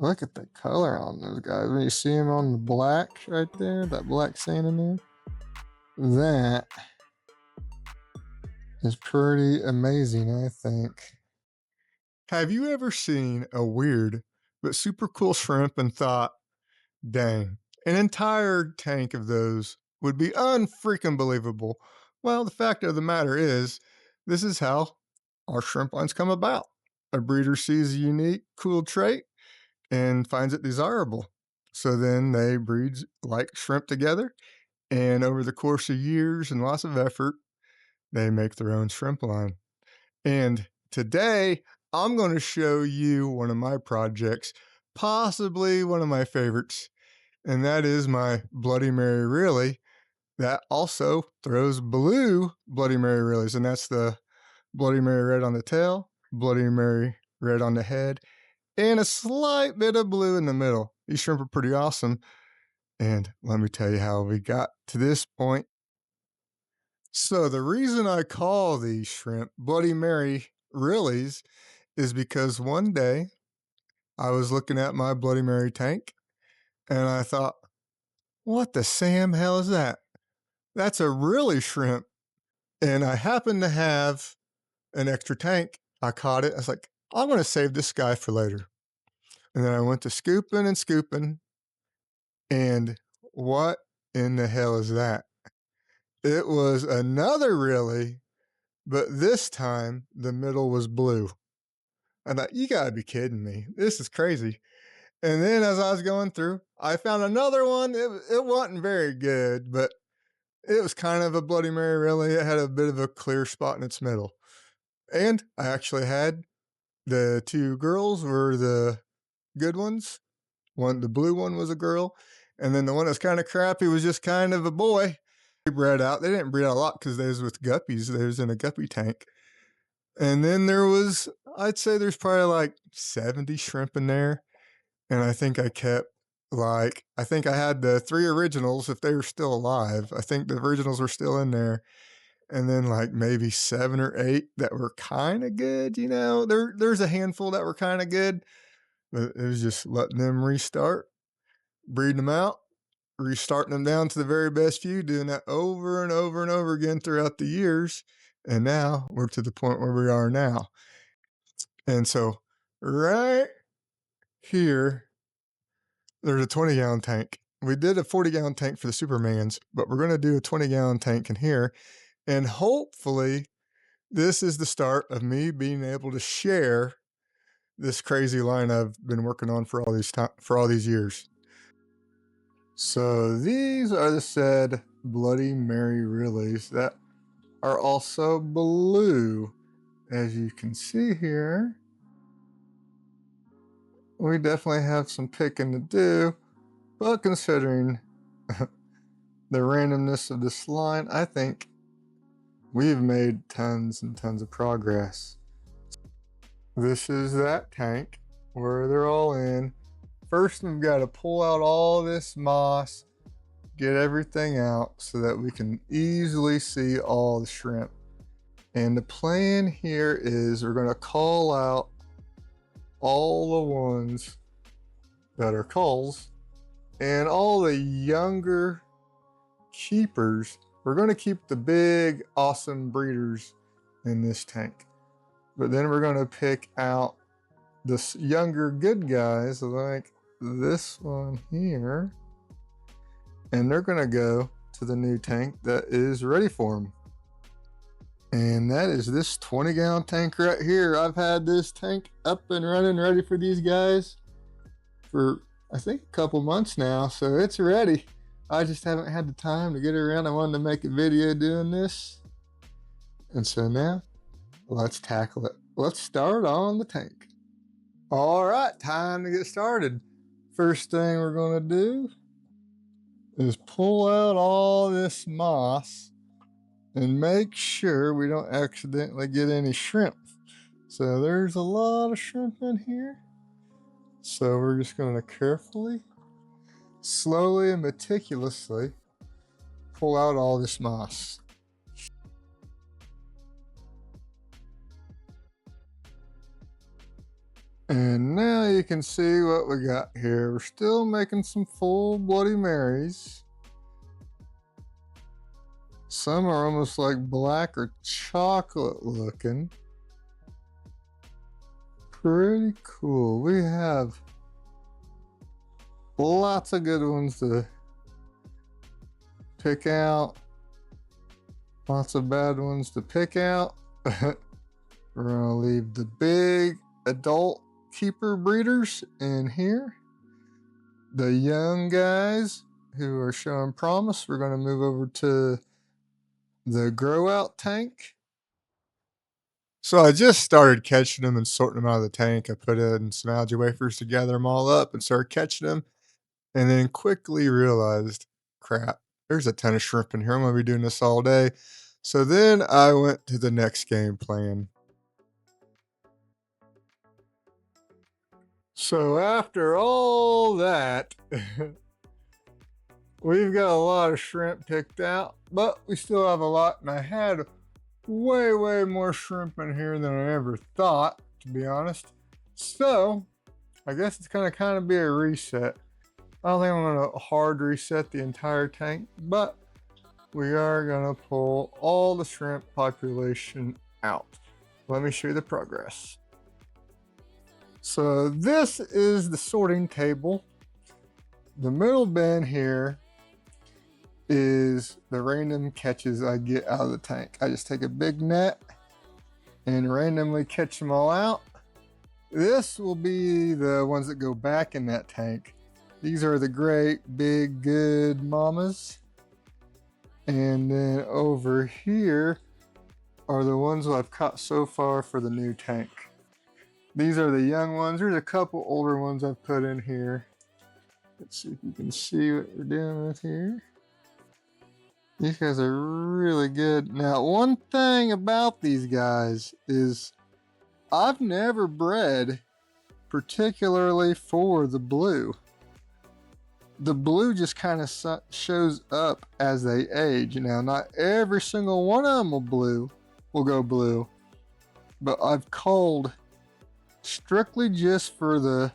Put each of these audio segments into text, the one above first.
Look at the color on those guys. When you see them on the black right there, that black sand in there, that is pretty amazing, I think. Have you ever seen a weird but super cool shrimp and thought, dang, an entire tank of those would be unfreaking believable? Well, the fact of the matter is, this is how our shrimp lines come about. A breeder sees a unique, cool trait and finds it desirable. So then they breed like shrimp together, and over the course of years and lots of effort, they make their own shrimp line. And today, I'm going to show you one of my projects, possibly one of my favorites, and that is my Bloody Mary Rili that also throws blue Bloody Mary Rilis, and that's the Bloody Mary red on the tail, Bloody Mary red on the head, and a slight bit of blue in the middle. These shrimp are pretty awesome, and let me tell you how we got to this point. So the reason I call these shrimp Bloody Mary Rilis is because one day I was looking at my Bloody Mary tank and I thought, what the Sam hell is that? That's a Rili shrimp. And I happened to have an extra tank. I caught it. I was like, I'm going to save this guy for later. And then I went to scooping and scooping. And what in the hell is that? It was another Rili, but this time the middle was blue. I thought, you gotta be kidding me. This is crazy. And then as I was going through, I found another one. It wasn't very good, but it was kind of a Bloody Mary Rili. It had a bit of a clear spot in its middle. And I actually had the two girls were the good ones. The blue one was a girl. And then the one that's kind of crappy was just kind of a boy. They bred out. They didn't breed out a lot because they was with guppies. They was in a guppy tank. And then there was, I'd say there's probably like 70 shrimp in there. And I think I kept I think I had the 3 originals if they were still alive. I think the originals were still in there. And then like maybe 7 or 8 that were kind of good, you know. There's a handful that were kind of good. But it was just letting them restart, breeding them out, restarting them down to the very best few, doing that over and over and over again throughout the years. And now we're to the point where we are now. And so right here, there's a 20-gallon tank. We did a 40-gallon tank for the Supermans, but we're going to do a 20-gallon tank in here. And hopefully this is the start of me being able to share this crazy line I've been working on for all these years. So these are the said Bloody Mary Rilis that are also blue. As you can see here, we definitely have some picking to do, but considering the randomness of this line, I think we've made tons and tons of progress. This is that tank where they're all in. First, we've got to pull out all this moss, get everything out so that we can easily see all the shrimp. And the plan here is we're going to call out all the ones that are culls and all the younger keepers. We're going to keep the big, awesome breeders in this tank. But then we're going to pick out the younger good guys like this one here. And they're going to go to the new tank that is ready for them. And that is this 20-gallon tank right here. I've had this tank up and running ready for these guys for, I think, a couple months now. So it's ready. I just haven't had the time to get around. I wanted to make a video doing this. And so now, let's tackle it. Let's start on the tank. All right, time to get started. First thing we're going to do is pull out all this moss and make sure we don't accidentally get any shrimp. So there's a lot of shrimp in here. So we're just going to carefully, slowly and meticulously pull out all this moss. And now you can see what we got here. We're still making some full Bloody Marys. Some are almost like black or chocolate looking. Pretty cool. We have lots of good ones to pick out. Lots of bad ones to pick out. We're going to leave the big adult keeper breeders in here. The young guys who are showing promise, we're going to move over to the grow out tank. So I just started catching them and sorting them out of the tank. I put in some algae wafers to gather them all up and started catching them, and then quickly realized, crap, there's a ton of shrimp in here. I'm going to be doing this all day. So then I went to the next game plan. So after all that, we've got a lot of shrimp picked out, but we still have a lot, and I had way more shrimp in here than I ever thought, to be honest. So I guess it's gonna kind of be a reset. I don't think I'm gonna hard reset the entire tank, but we are gonna pull all the shrimp population out. Let me show you the progress. So this is the sorting table. The middle bin here is the random catches I get out of the tank. I just take a big net and randomly catch them all out. This will be the ones that go back in that tank. These are the great big good mamas. And then over here are the ones I've caught so far for the new tank. These are the young ones. There's a couple older ones I've put in here. Let's see if you can see what we're dealing with here. These guys are really good. Now, one thing about these guys is I've never bred particularly for the blue. The blue just kind of shows up as they age. Now, not every single one of them will go blue, but I've culled strictly just for the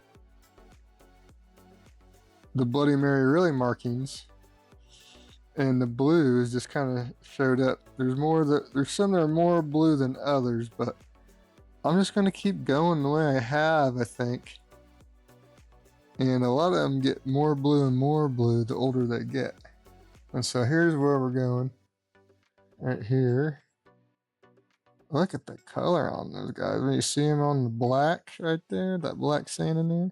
Bloody Mary Rili markings, and the blues just kind of showed up. There's some that are more blue than others, but I'm just going to keep going the way I have, I think. And a lot of them get more blue and more blue the older they get. And so here's where we're going. Right here. Look at the color on those guys. When you see them on the black right there, that black sand in there,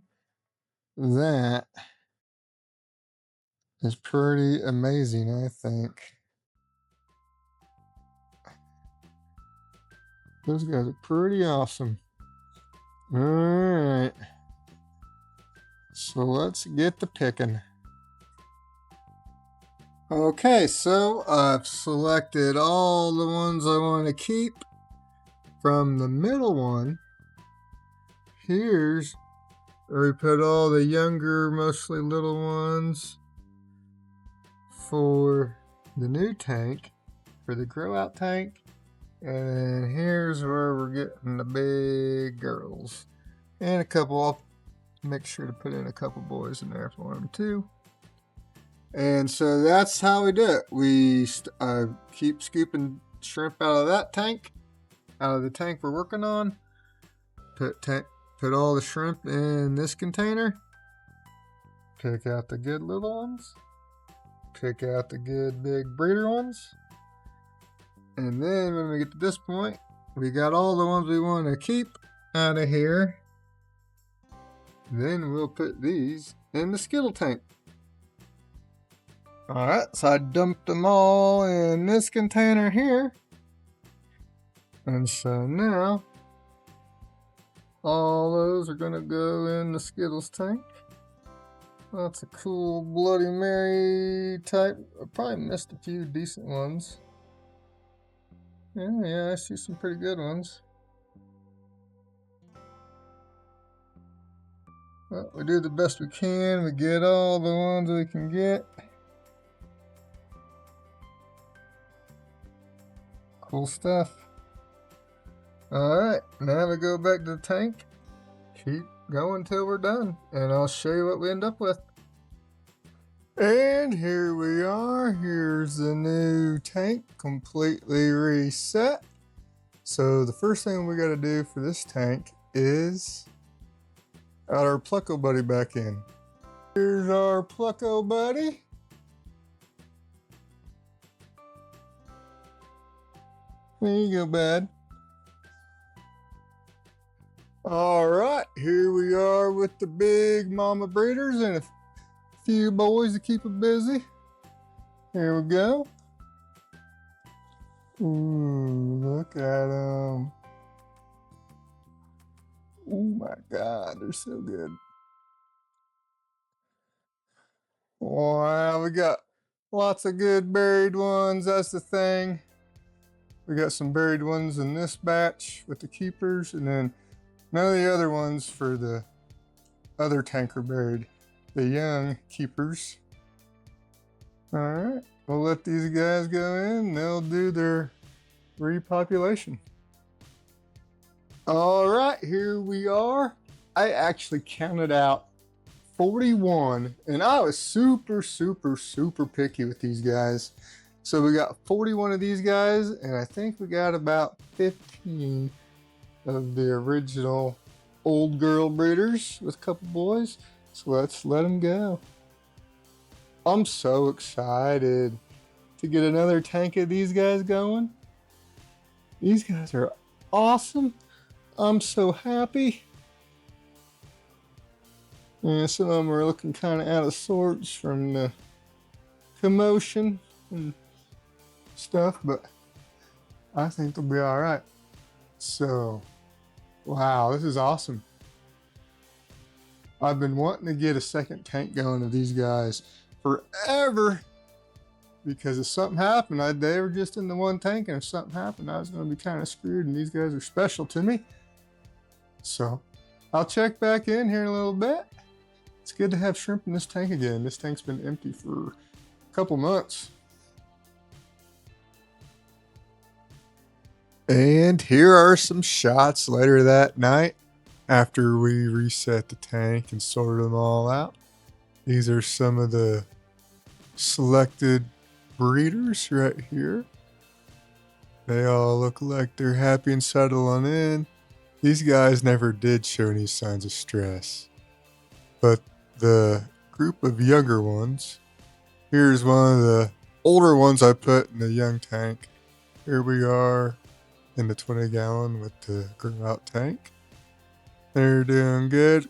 that is pretty amazing, I think. Those guys are pretty awesome. All right. So let's get to picking. Okay, so I've selected all the ones I want to keep. From the middle one, here's where we put all the younger, mostly little ones for the new tank, for the grow out tank. And here's where we're getting the big girls. And a couple, I'll make sure to put in a couple boys in there for them too. And so that's how we do it. We keep scooping shrimp out of that tank, out of the tank we're working on. Put all the shrimp in this container. Pick out the good little ones. Pick out the good big breeder ones. And then when we get to this point, we got all the ones we want to keep out of here. Then we'll put these in the skittle tank. Alright, so I dumped them all in this container here. And so now, all those are going to go in the Skittles tank. That's a cool Bloody Mary type. I probably missed a few decent ones. Yeah, I see some pretty good ones. Well, we do the best we can. We get all the ones we can get. Cool stuff. Alright, now we go back to the tank. Keep go until we're done, and I'll show you what we end up with. And here we are. Here's the new tank completely reset. So the first thing we got to do for this tank is add our Plucko buddy back in. Here's our Plucko buddy. There you go, bud. All right, here we are with the big mama breeders and a few boys to keep it busy. Here we go. Ooh, look at them. Oh my God, they're so good. Wow, we got lots of good buried ones. That's the thing. We got some buried ones in this batch with the keepers, and then none of the other ones for the other tanker buried. The young keepers. All right, we'll let these guys go in. They'll do their repopulation. All right, here we are. I actually counted out 41, and I was super picky with these guys. So we got 41 of these guys, and I think we got about 15 of the original old girl breeders with a couple boys. So let's let them go. I'm so excited to get another tank of these guys going. These guys are awesome. I'm so happy. And some of them are looking kind of out of sorts from the commotion and stuff, but I think they'll be all right. So, wow, this is awesome. I've been wanting to get a second tank going of these guys forever because if something happened, they were just in the one tank, and if something happened, I was going to be kind of screwed, and these guys are special to me. So, I'll check back in here in a little bit. It's good to have shrimp in this tank again. This tank's been empty for a couple months. And here are some shots later that night after we reset the tank and sorted them all out. These are some of the selected breeders right here. They all look like they're happy and settling in. These guys never did show any signs of stress. But the group of younger ones, here's one of the older ones I put in the young tank. Here we are in the 20-gallon with the grow-out tank. They're doing good.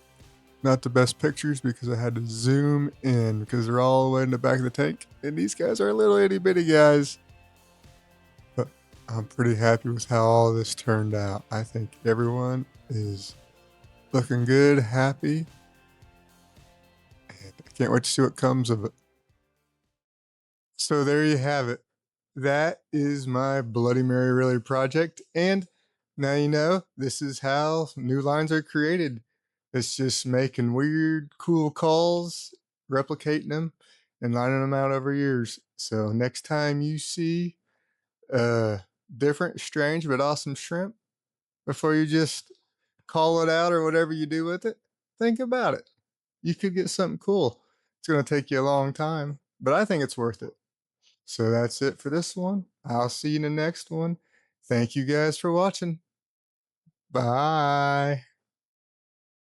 Not the best pictures because I had to zoom in because they're all the way in the back of the tank. And these guys are little itty-bitty guys. But I'm pretty happy with how all this turned out. I think everyone is looking good, happy. And I can't wait to see what comes of it. So there you have it. That is my Bloody Mary Rili project. And now you know, this is how new lines are created. It's just making weird, cool calls, replicating them, and lining them out over years. So next time you see different, strange, but awesome shrimp, before you just call it out or whatever you do with it, think about it. You could get something cool. It's going to take you a long time, but I think it's worth it. So that's it for this one. I'll see you in the next one. Thank you guys for watching. Bye.